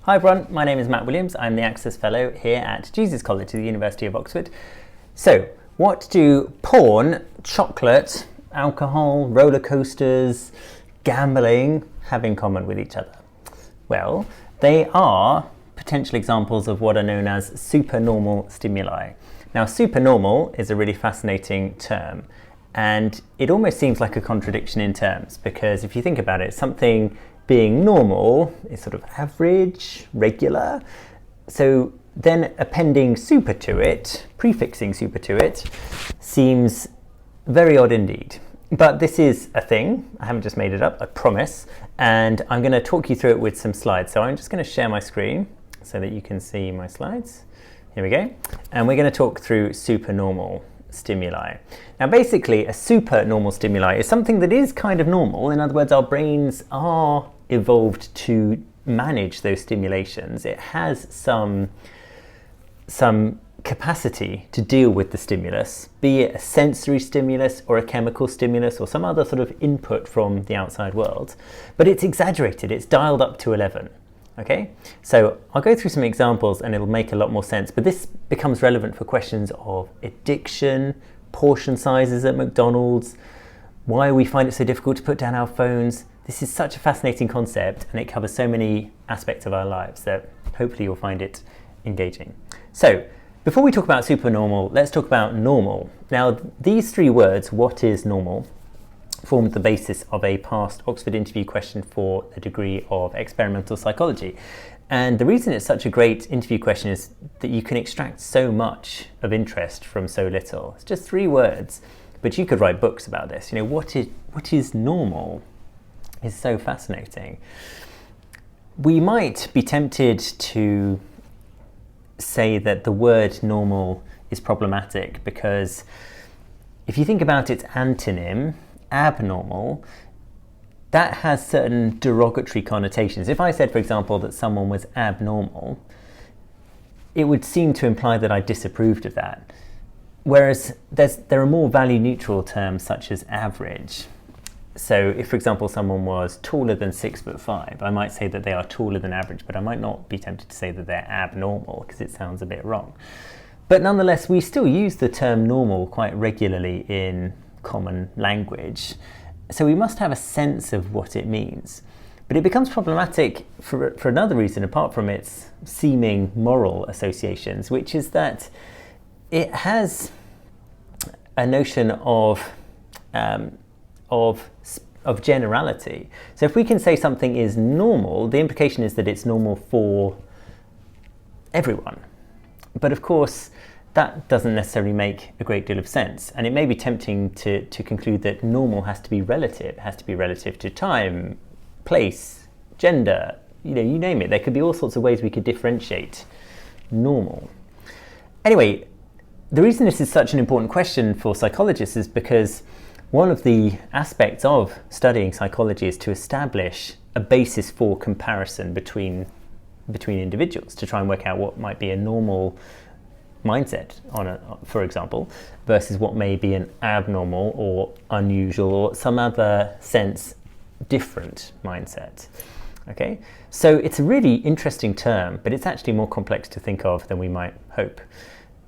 Hi everyone, my name is Matt Williams. I'm the Access Fellow here at Jesus College at the University of Oxford. So, what do porn, chocolate, alcohol, roller coasters, gambling have in common with each other? Well, they are potential examples of what are known as supernormal stimuli. Now, supernormal is a really fascinating term, and it almost seems like a contradiction in terms, because if you think about it, something being normal is sort of average, regular. So then appending super to it, prefixing super to it, seems very odd indeed. But this is a thing. I haven't just made it up, I promise. And I'm going to talk you through it with some slides. So I'm just going to share my screen so that you can see my slides. Here we go. And we're going to talk through supernormal stimuli. Now basically a supernormal stimuli is something that is kind of normal. In other words, our brains are evolved to manage those stimulations. It has some capacity to deal with the stimulus, be it a sensory stimulus or a chemical stimulus or some other sort of input from the outside world, but it's exaggerated, it's dialed up to 11. Okay, so I'll go through some examples and it'll make a lot more sense, but this becomes relevant for questions of addiction, portion sizes at McDonald's, why we find it so difficult to put down our phones. This is such a fascinating concept and it covers so many aspects of our lives that hopefully you'll find it engaging. So before we talk about supernormal, let's talk about normal. Now these three words, what is normal, formed the basis of a past Oxford interview question for the degree of experimental psychology. And the reason it's such a great interview question is that you can extract so much of interest from so little. It's just three words, but you could write books about this. You know, what is normal is so fascinating. We might be tempted to say that the word normal is problematic because if you think about its antonym, abnormal, that has certain derogatory connotations. If I said, for example, that someone was abnormal, it would seem to imply that I disapproved of that. Whereas there are more value neutral terms such as average. So if, for example, someone was taller than 6'5", I might say that they are taller than average, but I might not be tempted to say that they're abnormal because it sounds a bit wrong. But nonetheless, we still use the term normal quite regularly in common language. So we must have a sense of what it means. But it becomes problematic for another reason apart from its seeming moral associations, which is that it has a notion of generality. So if we can say something is normal, the implication is that it's normal for everyone. But of course, that doesn't necessarily make a great deal of sense. And it may be tempting to conclude that normal has to be relative. It has to be relative to time, place, gender, you name it. There could be all sorts of ways we could differentiate normal. Anyway, the reason this is such an important question for psychologists is because one of the aspects of studying psychology is to establish a basis for comparison between individuals to try and work out what might be a normal mindset for example, versus what may be an abnormal or unusual or some other sense different mindset. Okay, so it's a really interesting term, but it's actually more complex to think of than we might hope.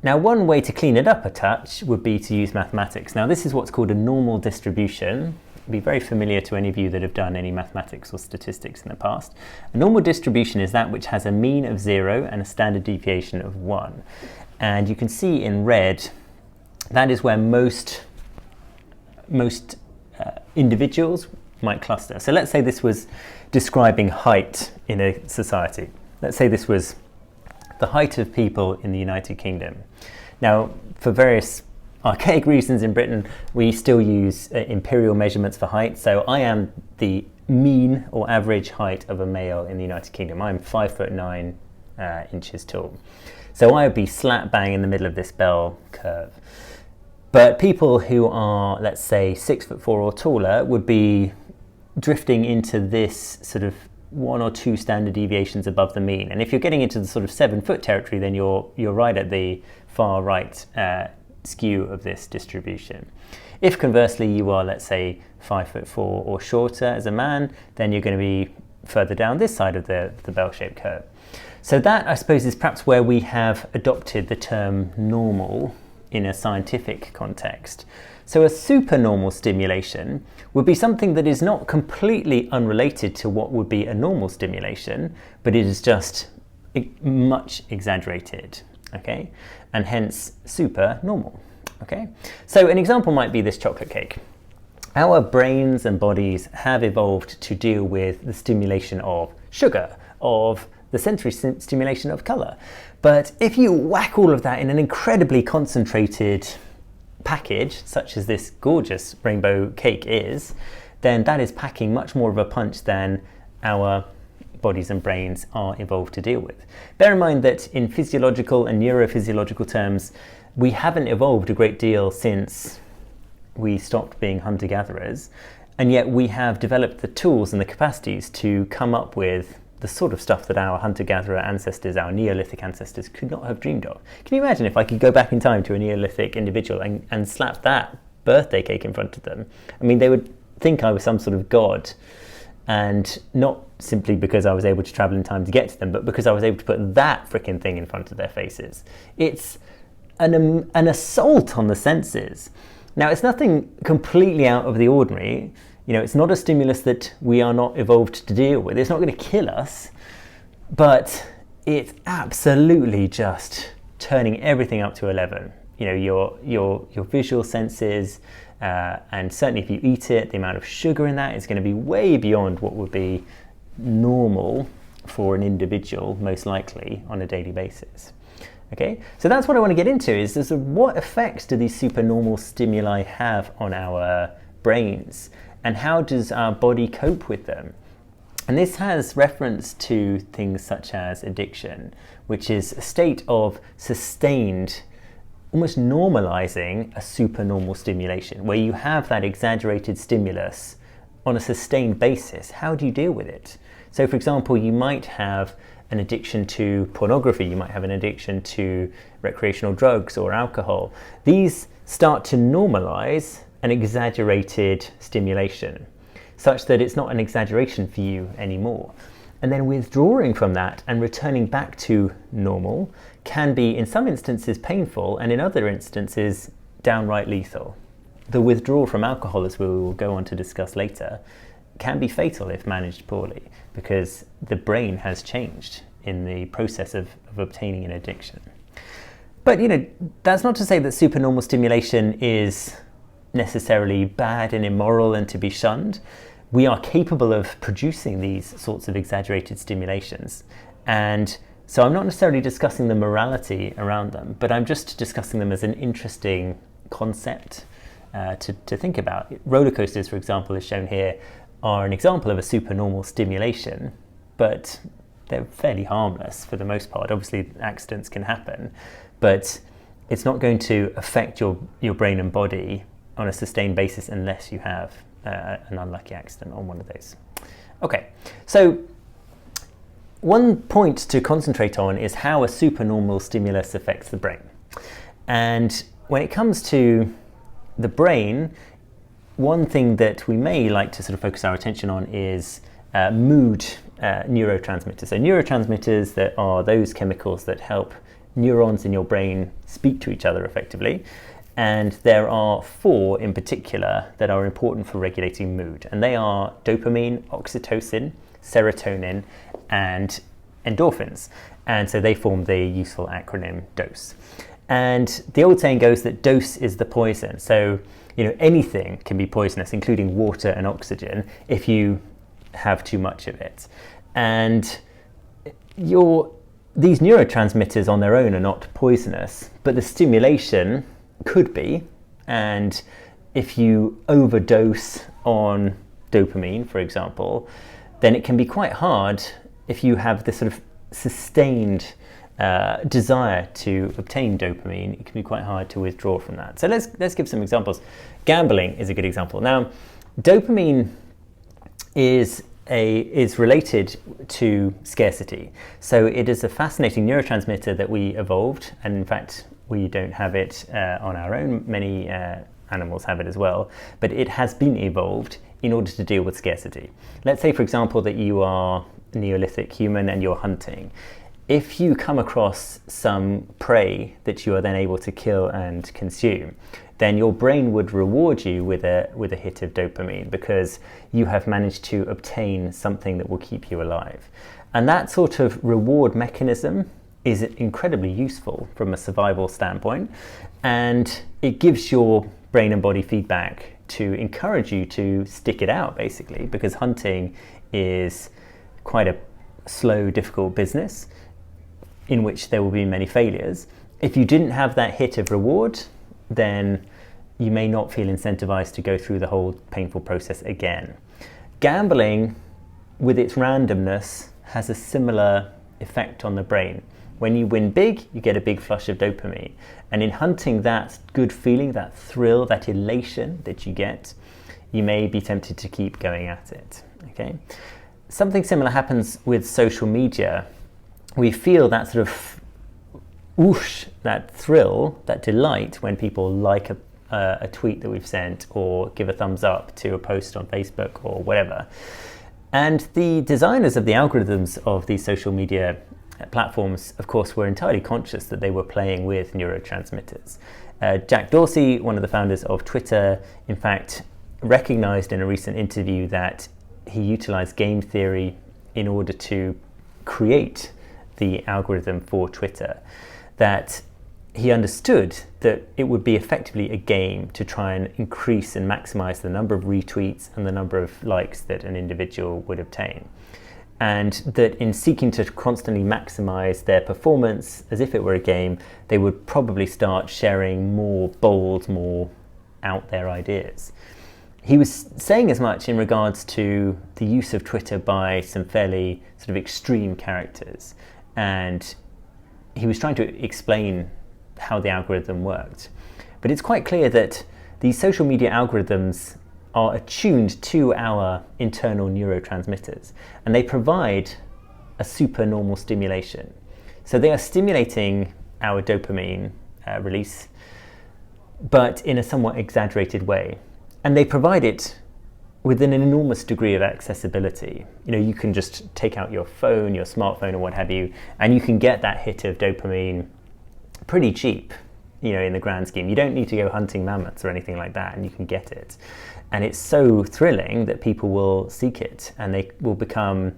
Now, one way to clean it up a touch would be to use mathematics. Now, this is what's called a normal distribution. It'll be very familiar to any of you that have done any mathematics or statistics in the past. A normal distribution is that which has a mean of 0 and a standard deviation of 1. And you can see in red, that is where most individuals might cluster. So let's say this was describing height in a society. Let's say this was the height of people in the United Kingdom. Now, for various archaic reasons in Britain, we still use imperial measurements for height. So I am the mean or average height of a male in the United Kingdom. I'm 5'9" inches tall. So I would be slap bang in the middle of this bell curve. But people who are, let's say, 6'4" or taller would be drifting into this sort of 1 or 2 standard deviations above the mean. And if you're getting into the sort of 7-foot territory, then you're right at the far right skew of this distribution. If conversely you are, let's say, 5'4" or shorter as a man, then you're going to be further down this side of the bell-shaped curve. So that, I suppose, is perhaps where we have adopted the term normal in a scientific context. So a supernormal stimulation would be something that is not completely unrelated to what would be a normal stimulation, but it is just much exaggerated, okay? And hence supernormal, okay? So an example might be this chocolate cake. Our brains and bodies have evolved to deal with the stimulation of sugar, of the sensory stimulation of colour. But if you whack all of that in an incredibly concentrated package, such as this gorgeous rainbow cake is, then that is packing much more of a punch than our bodies and brains are evolved to deal with. Bear in mind that in physiological and neurophysiological terms, we haven't evolved a great deal since we stopped being hunter-gatherers, and yet we have developed the tools and the capacities to come up with the sort of stuff that our hunter-gatherer ancestors, our Neolithic ancestors, could not have dreamed of. Can you imagine if I could go back in time to a Neolithic individual and slap that birthday cake in front of them? I mean, they would think I was some sort of god, and not simply because I was able to travel in time to get to them, but because I was able to put that frickin' thing in front of their faces. It's an assault on the senses. Now, it's nothing completely out of the ordinary. You know, it's not a stimulus that we are not evolved to deal with. It's not going to kill us, but it's absolutely just turning everything up to 11. You know, your visual senses, and certainly if you eat it, the amount of sugar in that is going to be way beyond what would be normal for an individual, most likely on a daily basis. Okay, so that's what I want to get into, is what effects do these supernormal stimuli have on our brains, and how does our body cope with them? And this has reference to things such as addiction, which is a state of sustained, almost normalizing a supernormal stimulation, where you have that exaggerated stimulus on a sustained basis. How do you deal with it? So, for example, you might have an addiction to pornography, you might have an addiction to recreational drugs or alcohol. These start to normalize an exaggerated stimulation, such that it's not an exaggeration for you anymore. And then withdrawing from that and returning back to normal can be, in some instances, painful, and in other instances, downright lethal. The withdrawal from alcohol, as we will go on to discuss later, can be fatal if managed poorly, because the brain has changed in the process of obtaining an addiction. But, you know, that's not to say that supernormal stimulation is necessarily bad and immoral and to be shunned. We are capable of producing these sorts of exaggerated stimulations, and so I'm not necessarily discussing the morality around them, but I'm just discussing them as an interesting concept to think about. Roller coasters, for example, as shown here, are an example of a supernormal stimulation, but they're fairly harmless for the most part. Obviously, accidents can happen, but it's not going to affect your brain and body on a sustained basis unless you have an unlucky accident on one of those. Okay, so one point to concentrate on is how a supernormal stimulus affects the brain. And when it comes to the brain, one thing that we may like to sort of focus our attention on is mood neurotransmitters. So neurotransmitters that are those chemicals that help neurons in your brain speak to each other effectively. And there are 4 in particular that are important for regulating mood. And they are dopamine, oxytocin, serotonin, and endorphins. And so they form the useful acronym DOSE. And the old saying goes that dose is the poison. So, you know, anything can be poisonous, including water and oxygen, if you have too much of it. And these neurotransmitters on their own are not poisonous, but the stimulation could be. And if you overdose on dopamine, for example, then it can be quite hard if you have this sort of sustained desire to obtain dopamine. It can be quite hard to withdraw from that. So let's give some examples. Gambling is a good example. Now, dopamine is related to scarcity. So it is a fascinating neurotransmitter that we evolved, and in fact we don't have it on our own. Many animals have it as well, but it has been evolved in order to deal with scarcity. Let's say, for example, that you are a Neolithic human and you're hunting. If you come across some prey that you are then able to kill and consume, then your brain would reward you with a hit of dopamine because you have managed to obtain something that will keep you alive. And that sort of reward mechanism is incredibly useful from a survival standpoint, and it gives your brain and body feedback to encourage you to stick it out, basically, because hunting is quite a slow, difficult business in which there will be many failures. If you didn't have that hit of reward, then you may not feel incentivized to go through the whole painful process again. Gambling, with its randomness, has a similar effect on the brain. When you win big, you get a big flush of dopamine. And in hunting, that good feeling, that thrill, that elation that you get, you may be tempted to keep going at it. Okay? Something similar happens with social media. We feel that sort of whoosh, that thrill, that delight when people like a tweet that we've sent or give a thumbs up to a post on Facebook or whatever. And the designers of the algorithms of these social media platforms, of course, were entirely conscious that they were playing with neurotransmitters. Jack Dorsey, one of the founders of Twitter, in fact, recognized in a recent interview that he utilized game theory in order to create the algorithm for Twitter, that he understood that it would be effectively a game to try and increase and maximize the number of retweets and the number of likes that an individual would obtain. And that in seeking to constantly maximize their performance as if it were a game, they would probably start sharing more bold, more out there ideas. He was saying as much in regards to the use of Twitter by some fairly sort of extreme characters. And he was trying to explain how the algorithm worked. But it's quite clear that these social media algorithms are attuned to our internal neurotransmitters, and they provide a supernormal stimulation. So they are stimulating our dopamine release, but in a somewhat exaggerated way. And they provide it with an enormous degree of accessibility. You know, you can just take out your phone, your smartphone or what have you, and you can get that hit of dopamine pretty cheap, you know, in the grand scheme. You don't need to go hunting mammoths or anything like that, and you can get it. And it's so thrilling that people will seek it, and they will become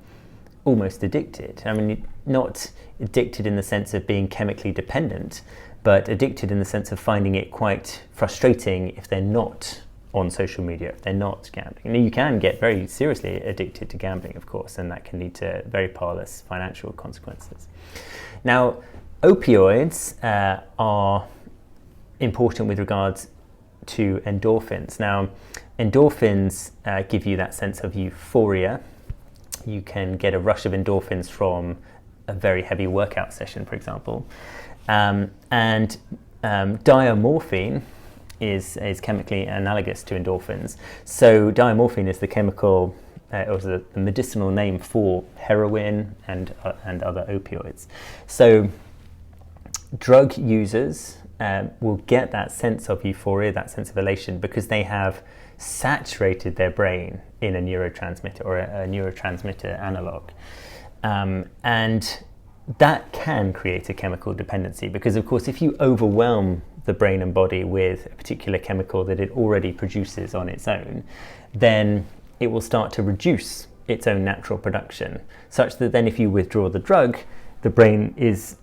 almost addicted. I mean, not addicted in the sense of being chemically dependent, but addicted in the sense of finding it quite frustrating if they're not on social media, if they're not gambling. And you can get very seriously addicted to gambling, of course, and that can lead to very parlous financial consequences. Now, opioids are important with regards to endorphins. Now, endorphins give you that sense of euphoria. You can get a rush of endorphins from a very heavy workout session, for example. And diamorphine is chemically analogous to endorphins. So diamorphine is the chemical, or the medicinal name for heroin and other opioids. So drug users will get that sense of euphoria, that sense of elation, because they have saturated their brain in a neurotransmitter or a neurotransmitter analog. And that can create a chemical dependency because, of course, if you overwhelm the brain and body with a particular chemical that it already produces on its own, then it will start to reduce its own natural production, such that then if you withdraw the drug, the brain is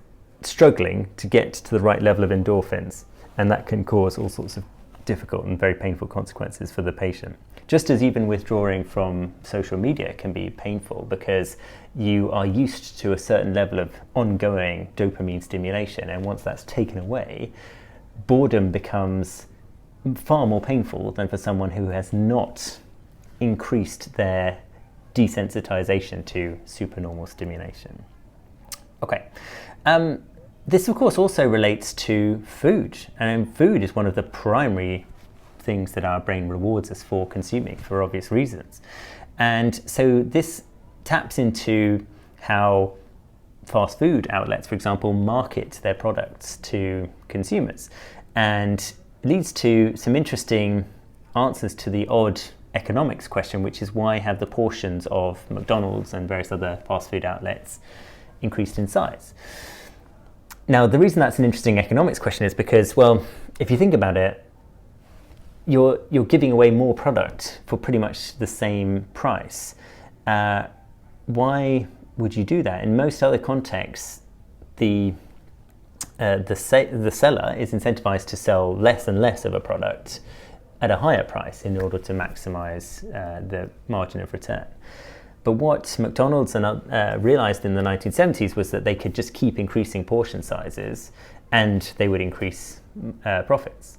struggling to get to the right level of endorphins, and that can cause all sorts of difficult and very painful consequences for the patient. Just as even withdrawing from social media can be painful because you are used to a certain level of ongoing dopamine stimulation, and once that's taken away, boredom becomes far more painful than for someone who has not increased their desensitization to supernormal stimulation. Okay. This, of course, also relates to food, and food is one of the primary things that our brain rewards us for consuming for obvious reasons. And so this taps into how fast food outlets, for example, market their products to consumers, and leads to some interesting answers to the odd economics question, which is why have the portions of McDonald's and various other fast food outlets increased in size? Now, the reason that's an interesting economics question is because, well, if you think about it, you're giving away more product for pretty much the same price. Why would you do that? In most other contexts, the seller is incentivized to sell less and less of a product at a higher price in order to maximize the margin of return. But what McDonald's realized in the 1970s was that they could just keep increasing portion sizes and they would increase profits.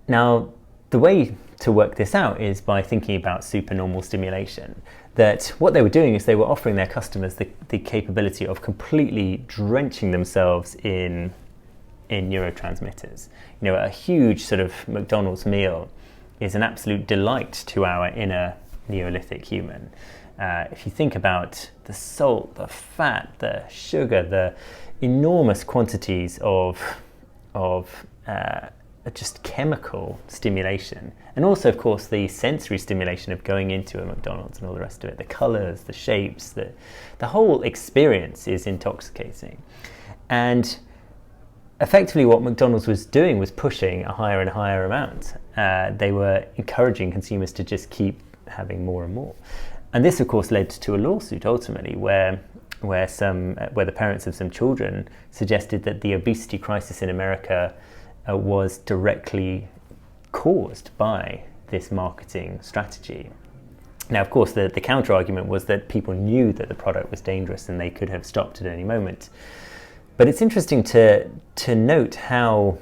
Now, the way to work this out is by thinking about supernormal stimulation. That what they were doing is they were offering their customers the capability of completely drenching themselves in neurotransmitters. You know, a huge sort of McDonald's meal is an absolute delight to our inner Neolithic human. If you think about the salt, the fat, the sugar, the enormous quantities of just chemical stimulation, and also, of course, the sensory stimulation of going into a McDonald's and all the rest of it, the colors, the shapes, the whole experience is intoxicating. And effectively what McDonald's was doing was pushing a higher and higher amount. They were encouraging consumers to just keep having more and more. And this, of course, led to a lawsuit ultimately where the parents of some children suggested that the obesity crisis in America was directly caused by this marketing strategy. Now, of course, the counter argument was that people knew that the product was dangerous and they could have stopped at any moment. But it's interesting to note how,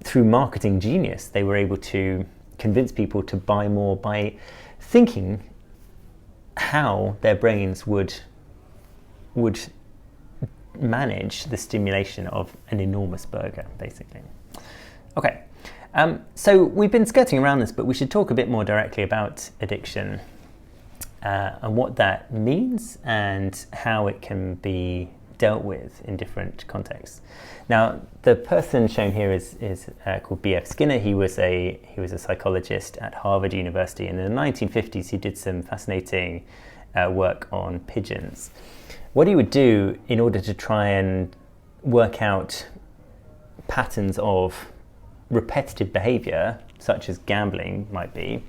through marketing genius, they were able to convince people to buy more by thinking how their brains would manage the stimulation of an enormous burger, basically. Okay, so we've been skirting around this, but we should talk a bit more directly about addiction and what that means and how it can be dealt with in different contexts. Now, the person shown here is called B.F. Skinner. He was a psychologist at Harvard University, and in the 1950s he did some fascinating work on pigeons. What he would do in order to try and work out patterns of repetitive behavior, such as gambling might be,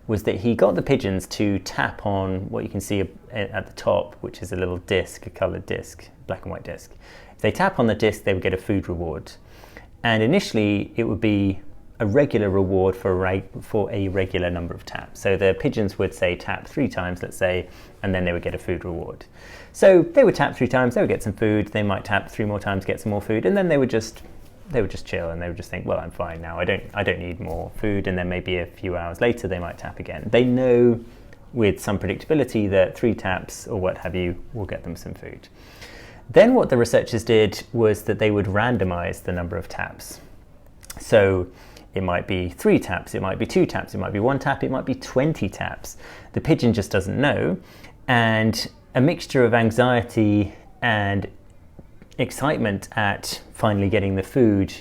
was that he got the pigeons to tap on what you can see at the top, which is a little disc, a colored disc, black and white disc. If they tap on the disc, they would get a food reward. And initially, it would be a regular reward for a regular number of taps. So the pigeons would say tap 3 times, let's say, and then they would get a food reward. So they would tap 3 times, they would get some food, they might tap 3 more times, get some more food, and then they would just chill and they would just think, well, I'm fine now, I don't need more food. And then maybe a few hours later they might tap again. They know with some predictability that 3 taps or what have you will get them some food. Then what the researchers did was that they would randomize the number of taps. So it might be 3 taps, it might be 2 taps, it might be 1 tap, it might be 20 taps. The pigeon just doesn't know, and a mixture of anxiety and excitement at finally getting the food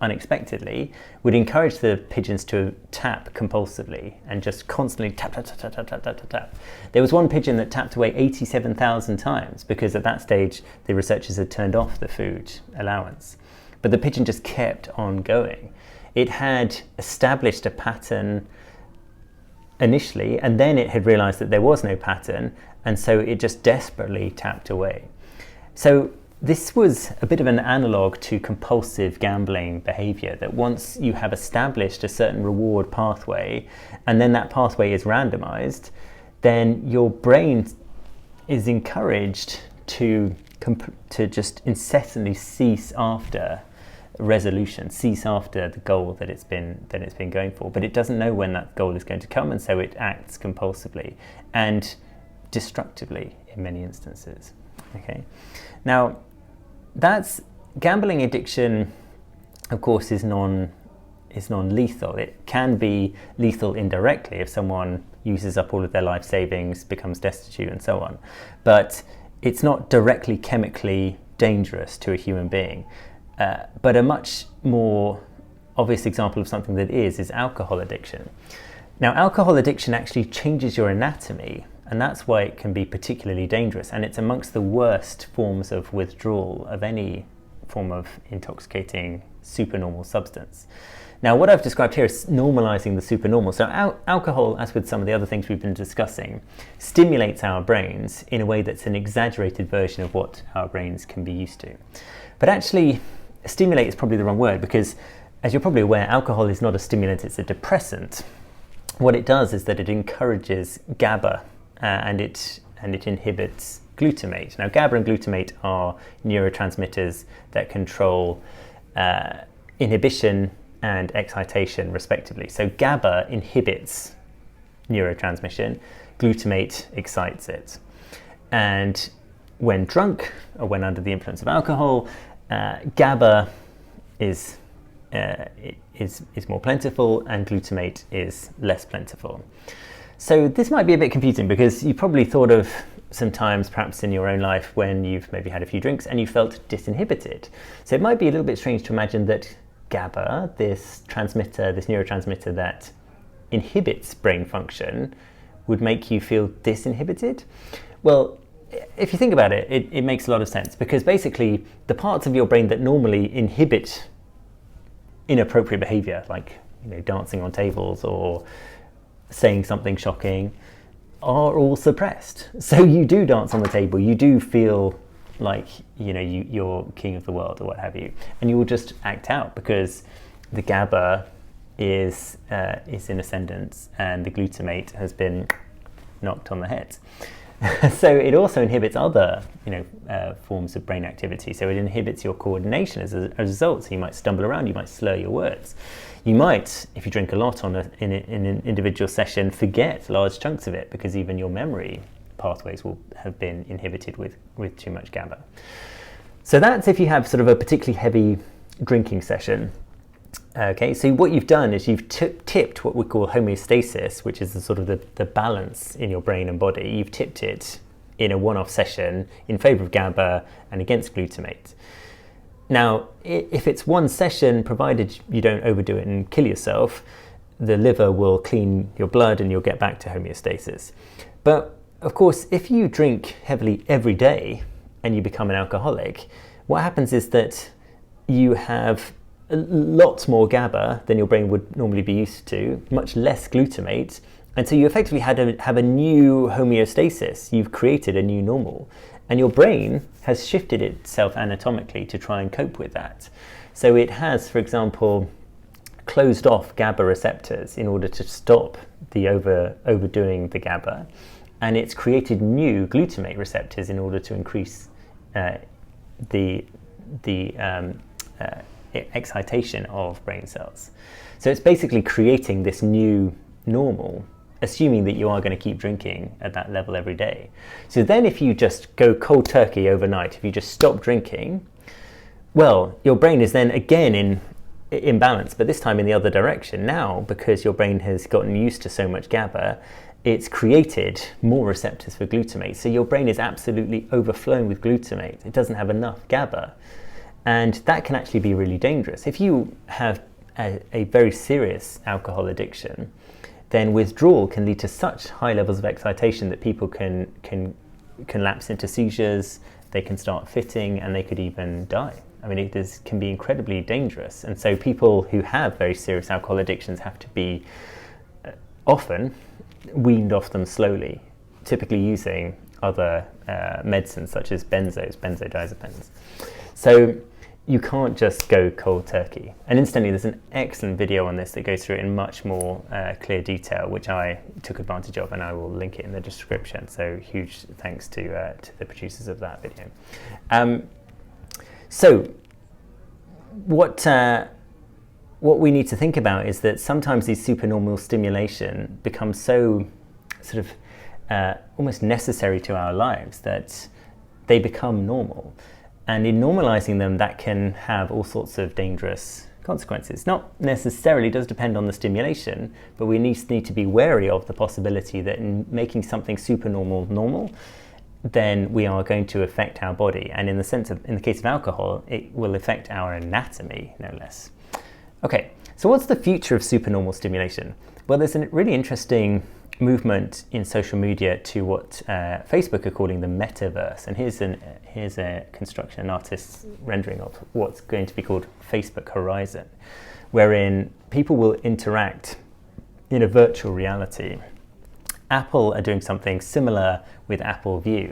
unexpectedly would encourage the pigeons to tap compulsively and just constantly tap, tap, tap, tap, tap, tap, tap, tap. There was one pigeon that tapped away 87,000 times because at that stage the researchers had turned off the food allowance. But the pigeon just kept on going. It had established a pattern initially, and then it had realized that there was no pattern, and so it just desperately tapped away. So this was a bit of an analog to compulsive gambling behavior, that once you have established a certain reward pathway and then that pathway is randomized, then your brain is encouraged to just incessantly cease after resolution, cease after the goal that it's been going for. But it doesn't know when that goal is going to come, and so it acts compulsively and destructively in many instances. Okay, now that's gambling addiction, of course, is non-lethal. It can be lethal indirectly if someone uses up all of their life savings, becomes destitute, and so on. But it's not directly chemically dangerous to a human being. But a much more obvious example of something that is alcohol addiction. Now, alcohol addiction actually changes your anatomy, and that's why it can be particularly dangerous, and it's amongst the worst forms of withdrawal of any form of intoxicating supernormal substance. Now, what I've described here is normalizing the supernormal. So alcohol, as with some of the other things we've been discussing, stimulates our brains in a way that's an exaggerated version of what our brains can be used to. But actually, stimulate is probably the wrong word, because as you're probably aware, alcohol is not a stimulant, it's a depressant. What it does is that it encourages GABA and it inhibits glutamate. Now, GABA and glutamate are neurotransmitters that control inhibition and excitation respectively. So GABA inhibits neurotransmission, glutamate excites it. And when drunk or when under the influence of alcohol, GABA is more plentiful and glutamate is less plentiful. So this might be a bit confusing, because you probably thought of some times perhaps in your own life when you've maybe had a few drinks and you felt disinhibited. So it might be a little bit strange to imagine that GABA, this neurotransmitter that inhibits brain function, would make you feel disinhibited. Well, if you think about it, it makes a lot of sense, because basically the parts of your brain that normally inhibit inappropriate behavior, like dancing on tables or saying something shocking, are all suppressed. So you do dance on the table, you do feel like you're king of the world or what have you, and you will just act out because the GABA is in ascendance and the glutamate has been knocked on the head. So it also inhibits other forms of brain activity. So it inhibits your coordination as a result. So you might stumble around, you might slur your words. You might, if you drink a lot in an individual session, forget large chunks of it, because even your memory pathways will have been inhibited with too much GABA. So that's if you have sort of a particularly heavy drinking session. Okay, so what you've done is you've tipped what we call homeostasis, which is the sort of the balance in your brain and body. You've tipped it in a one-off session in favor of GABA and against glutamate. Now, if it's one session, provided you don't overdo it and kill yourself, the liver will clean your blood and you'll get back to homeostasis. But of course, if you drink heavily every day and you become an alcoholic, what happens is that you have lots more GABA than your brain would normally be used to, much less glutamate, and so you effectively have a new homeostasis. You've created a new normal, and your brain has shifted itself anatomically to try and cope with that. So it has, for example, closed off GABA receptors in order to stop the overdoing the GABA, and it's created new glutamate receptors in order to increase the excitation of brain cells. So it's basically creating this new normal, assuming that you are going to keep drinking at that level every day. So then if you just go cold turkey overnight, if you just stop drinking, well, your brain is then again in balance, but this time in the other direction. Now, because your brain has gotten used to so much GABA, it's created more receptors for glutamate. So your brain is absolutely overflowing with glutamate. It doesn't have enough GABA. And that can actually be really dangerous. If you have a very serious alcohol addiction, then withdrawal can lead to such high levels of excitation that people can lapse into seizures, they can start fitting, and they could even die. I mean, it can be incredibly dangerous. And so people who have very serious alcohol addictions have to be often weaned off them slowly, typically using other medicines such as benzodiazepines. So you can't just go cold turkey. And incidentally, there's an excellent video on this that goes through it in much more clear detail, which I took advantage of, and I will link it in the description. So huge thanks to the producers of that video. So what we need to think about is that sometimes these supernormal stimulation becomes so sort of almost necessary to our lives that they become normal. And in normalizing them, that can have all sorts of dangerous consequences. Not necessarily, does depend on the stimulation, but we need to be wary of the possibility that in making something supernormal normal, then we are going to affect our body. And in the case of alcohol, it will affect our anatomy, no less. Okay, so what's the future of supernormal stimulation? Well, there's a really interesting movement in social media to what Facebook are calling the Metaverse. And here's a construction, an artist's rendering of what's going to be called Facebook Horizon, wherein people will interact in a virtual reality. Apple are doing something similar with Apple View.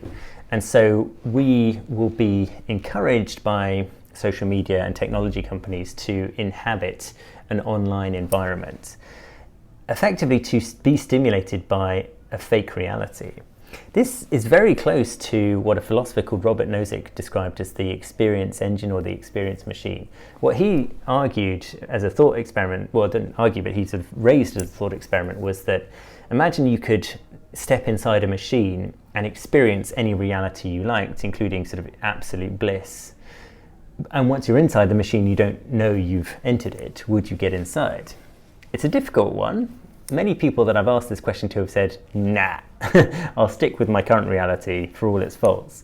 And so we will be encouraged by social media and technology companies to inhabit an online environment, effectively to be stimulated by a fake reality. This is very close to what a philosopher called Robert Nozick described as the experience engine or the experience machine. What he argued as a thought experiment, well, didn't argue, but he sort of raised as a thought experiment, was that imagine you could step inside a machine and experience any reality you liked, including sort of absolute bliss. And once you're inside the machine, you don't know you've entered it. Would you get inside? It's a difficult one. Many people that I've asked this question to have said, nah, I'll stick with my current reality for all its faults.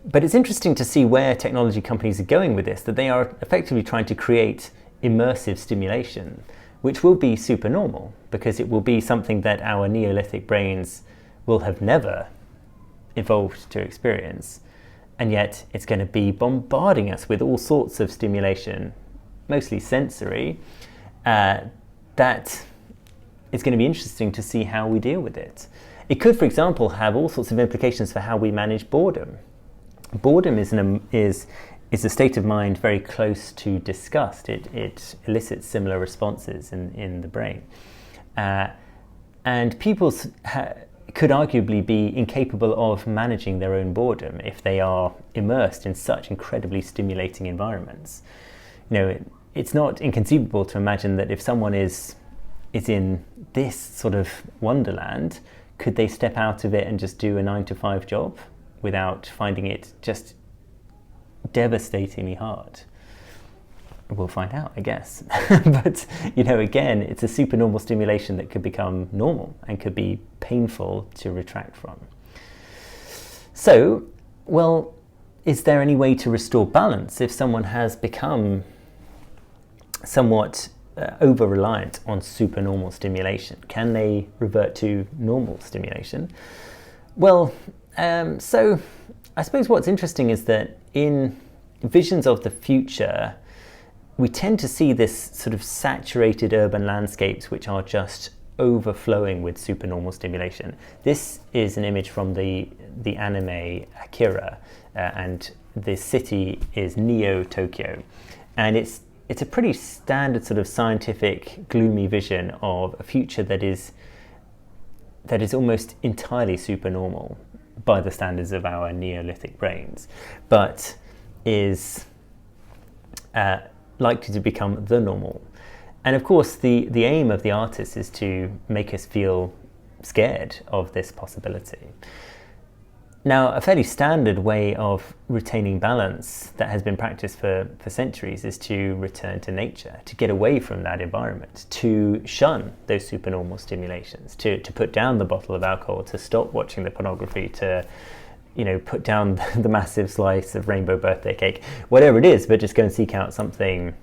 But it's interesting to see where technology companies are going with this, that they are effectively trying to create immersive stimulation, which will be supernormal, because it will be something that our Neolithic brains will have never evolved to experience. And yet it's going to be bombarding us with all sorts of stimulation, mostly sensory, that it's going to be interesting to see how we deal with it. It could, for example, have all sorts of implications for how we manage boredom. Boredom is a state of mind very close to disgust. It elicits similar responses in the brain. And people could arguably be incapable of managing their own boredom if they are immersed in such incredibly stimulating environments. It's not inconceivable to imagine that if someone is in this sort of wonderland, could they step out of it and just do a 9-to-5 job without finding it just devastatingly hard? We'll find out, I guess. But, again, it's a supernormal stimulation that could become normal and could be painful to retract from. So, well, is there any way to restore balance if someone has become somewhat over-reliant on supernormal stimulation? Can they revert to normal stimulation? Well, so I suppose what's interesting is that in visions of the future, we tend to see this sort of saturated urban landscapes which are just overflowing with supernormal stimulation. This is an image from the anime Akira, and the city is Neo-Tokyo. And it's a pretty standard sort of scientific, gloomy vision of a future that is almost entirely supernormal by the standards of our Neolithic brains, but is likely to become the normal. And of course, the aim of the artist is to make us feel scared of this possibility. Now, a fairly standard way of retaining balance that has been practiced for centuries is to return to nature, to get away from that environment, to shun those supernormal stimulations, to put down the bottle of alcohol, to stop watching the pornography, to put down the massive slice of rainbow birthday cake, whatever it is, but just go and seek out something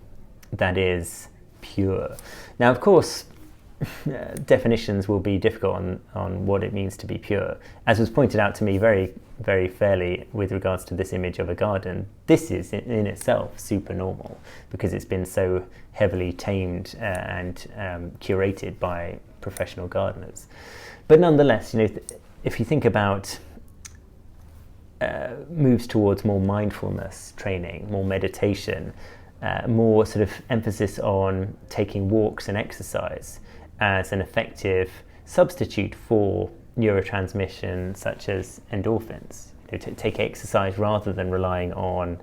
that is pure. Now, of course, definitions will be difficult on what it means to be pure. As was pointed out to me very, very fairly with regards to this image of a garden, this is in itself super normal because it's been so heavily tamed and curated by professional gardeners. But nonetheless, if you think about moves towards more mindfulness training, more meditation, more sort of emphasis on taking walks and exercise as an effective substitute for neurotransmission such as endorphins. To take exercise rather than relying on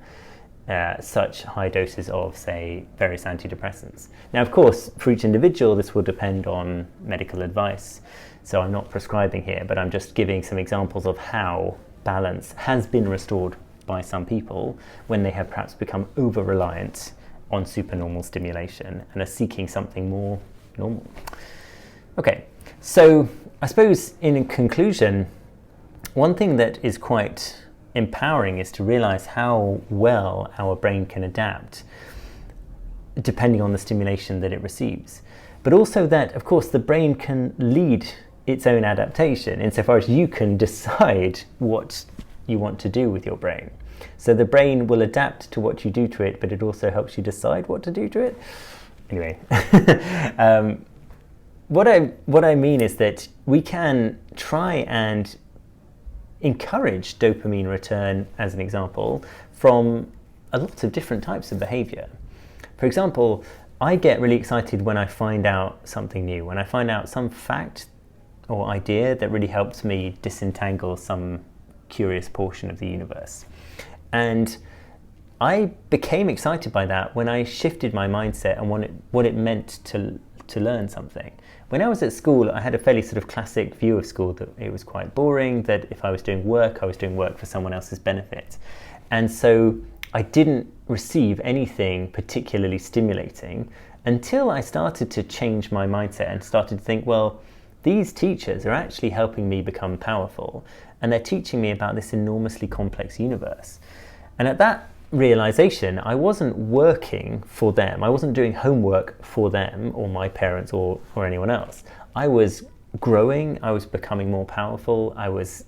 such high doses of, say, various antidepressants. Now, of course, for each individual, this will depend on medical advice. So I'm not prescribing here, but I'm just giving some examples of how balance has been restored by some people when they have perhaps become over-reliant on supernormal stimulation and are seeking something more normal. Okay, so I suppose in conclusion, one thing that is quite empowering is to realize how well our brain can adapt depending on the stimulation that it receives. but also that, of course, the brain can lead its own adaptation insofar as you can decide what you want to do with your brain. So the brain will adapt to what you do to it, but it also helps you decide what to do to it. Anyway, what I mean is that we can try and encourage dopamine return, as an example, from a lot of different types of behavior. For example, I get really excited when I find out something new, when I find out some fact or idea that really helps me disentangle some curious portion of the universe. And I became excited by that when I shifted my mindset and what it meant to learn something. When I was at school, I had a fairly sort of classic view of school that it was quite boring, that if I was doing work, I was doing work for someone else's benefit. And so I didn't receive anything particularly stimulating until I started to change my mindset and started to think, well, these teachers are actually helping me become powerful, and they're teaching me about this enormously complex universe. And at that realization, I wasn't working for them. I wasn't doing homework for them or my parents or anyone else. I was growing, I was becoming more powerful, I was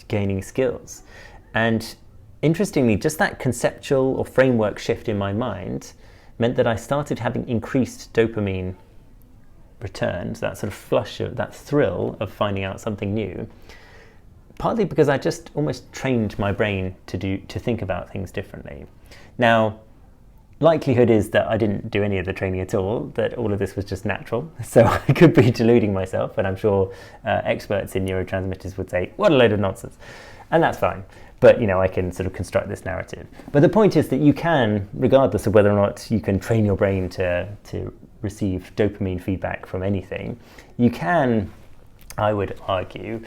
gaining skills. And interestingly, just that conceptual or framework shift in my mind meant that I started having increased dopamine returns, that sort of flush of that thrill of finding out something new, partly because I just almost trained my brain to think about things differently. Now, likelihood is that I didn't do any of the training at all, that all of this was just natural. So I could be deluding myself, and I'm sure experts in neurotransmitters would say, what a load of nonsense. And that's fine. But, you know, I can sort of construct this narrative. But the point is that you can, regardless of whether or not you can train your brain to receive dopamine feedback from anything, you can, I would argue,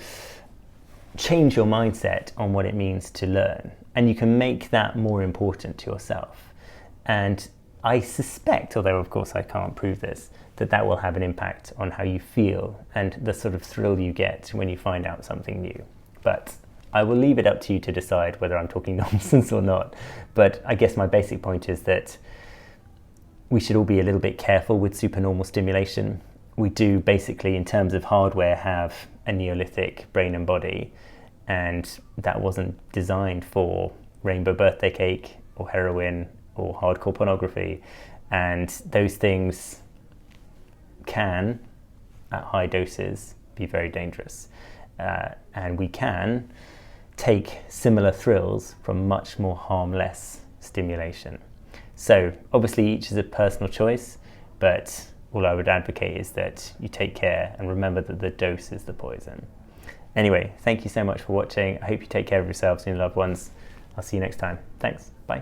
change your mindset on what it means to learn. And you can make that more important to yourself. And I suspect, although of course I can't prove this, that will have an impact on how you feel and the sort of thrill you get when you find out something new. But I will leave it up to you to decide whether I'm talking nonsense or not. But I guess my basic point is that we should all be a little bit careful with supernormal stimulation. We do basically, in terms of hardware, have a Neolithic brain and body, and that wasn't designed for rainbow birthday cake or heroin or hardcore pornography. And those things can, at high doses, be very dangerous. And we can take similar thrills from much more harmless stimulation. So obviously each is a personal choice, but all I would advocate is that you take care and remember that the dose is the poison. Anyway, thank you so much for watching. I hope you take care of yourselves and your loved ones. I'll see you next time. Thanks. Bye.